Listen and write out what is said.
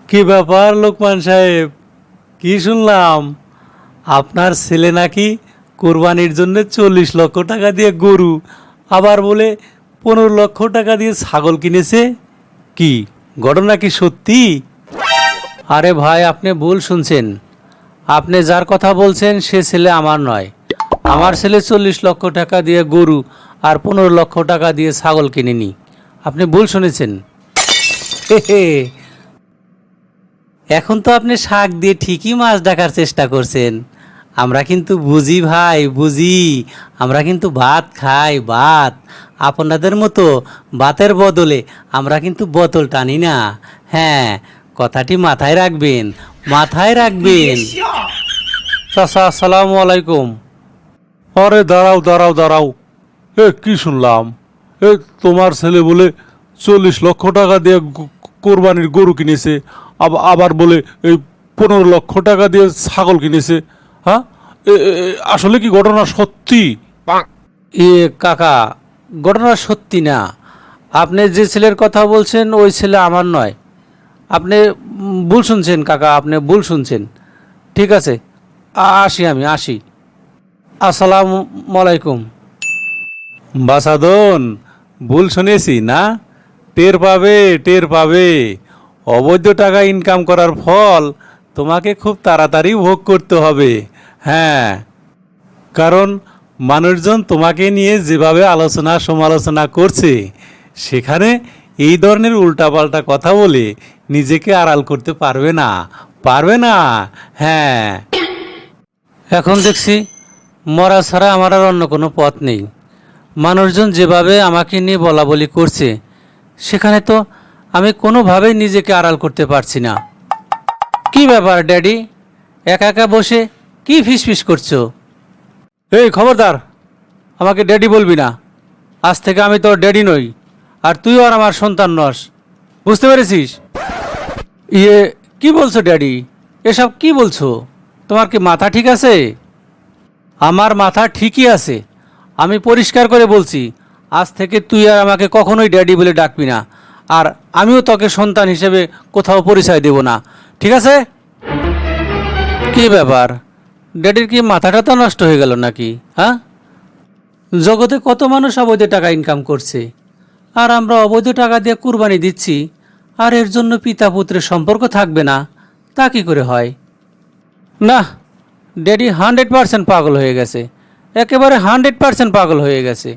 কি ব্যাপার লোকমান সাহেব, কি শুনলাম আপনার ছেলে নাকি কোরবানির জন্য 40 লক্ষ টাকা দিয়ে গরু, আবার বলে 15 লক্ষ টাকা দিয়ে ছাগল কিনেছে? কি ঘটনা কি সত্যি? আরে ভাই, আপনি ভুল শুনছেন। আপনি যার কথা বলছেন সে ছেলে আমার নয়। আমার ছেলে 40 লক্ষ টাকা দিয়ে গরু আর 15 লক্ষ টাকা দিয়ে ছাগল কিনেনি। আপনি ভুল শুনেছেন। হে হে, এখন তো আপনি শাক দিয়ে ঠিকই মাছ ডাকার চেষ্টা করছেন। আমরা কিন্তু বুঝি ভাই, বুঝি। আমরা কিন্তু ভাত খাই, ভাত। আপনাদের মতো ভাতের বদলে আমরা কিন্তু বোতল টানি না। হ্যাঁ, কথাটি মাথায় রাখবেন, মাথায় রাখবেন। চাচা, আসসালামু আলাইকুম। আরে দাঁড়াও দাঁড়াও দাঁড়াও, কি শুনলাম? তোমার ছেলে বলে 40 লক্ষ টাকা দিয়ে কোরবানির গরু কিনেছে, আবার বলে এই 15 লক্ষ টাকা দিয়ে ছাগল কিনেছে। হ্যাঁ, আসলে কি ঘটনা সত্যি? কাকা, ঘটনা সত্যি না। আপনি যে ছেলের কথা বলছেন ওই ছেলে আমার নয়। আপনি ভুল শুনছেন কাকা, আপনি ভুল শুনছেন। ঠিক আছে, আসি, আমি আসি। আসসালামু আলাইকুম। বাসাদন, ভুল শুনেছি না? টের পাবে, টের পাবে। অবৈধ টাকা ইনকাম করার ফল তোমাকে খুব তাড়াতাড়ি ভোগ করতে হবে। হ্যাঁ, কারণ মানুষজন তোমাকে নিয়ে যেভাবে আলোচনা সমালোচনা করছে, সেখানে এই ধরনের উল্টাপাল্টা কথা বলে নিজেকে আড়াল করতে পারবে না, পারবে না। হ্যাঁ, এখন দেখছি মরা ছাড়া আমার আর অন্য কোনো পথ নেই। মানুষজন যেভাবে আমাকে নিয়ে বলা বলি করছে, সেখানে তো আমি কোনোভাবেই নিজেকে আড়াল করতে পারছি না। কি ব্যাপার ড্যাডি, একা একা বসে কি ফিসফিস করছো? এই খবরদার, আমাকে ড্যাডি বলবি না। আজ থেকে আমি তোর ড্যাডি নই, আর তুইও আর আমার সন্তান নস। বুঝতে পেরেছিস? ইয়ে, কি বলছো ড্যাডি? এসব কি বলছো? তোমার কি মাথা ঠিক আছে? আমার মাথা ঠিকই আছে। আমি পরিষ্কার করে বলছি, আজ থেকে তুই আর আমাকে কখনোই ড্যাডি বলে ডাকবি না। আর আমিও তোকে সন্তান হিসেবে কোথাও পরিচয় দেব না, ঠিক আছে? কি ব্যাপার, ড্যাডির কি মাথাটা তো নষ্ট হয়ে গেল নাকি? হ্যাঁ, জগতে কত মানুষ অবৈধ টাকা ইনকাম করছে, আর আমরা অবৈধ টাকা দিয়ে কুরবানি দিচ্ছি, আর এর জন্য পিতা পুত্রের সম্পর্ক থাকবে না? তা কি করে হয়? না, ড্যাডি 100% পাগল হয়ে গেছে, একেবারে 100% পাগল হয়ে গেছে।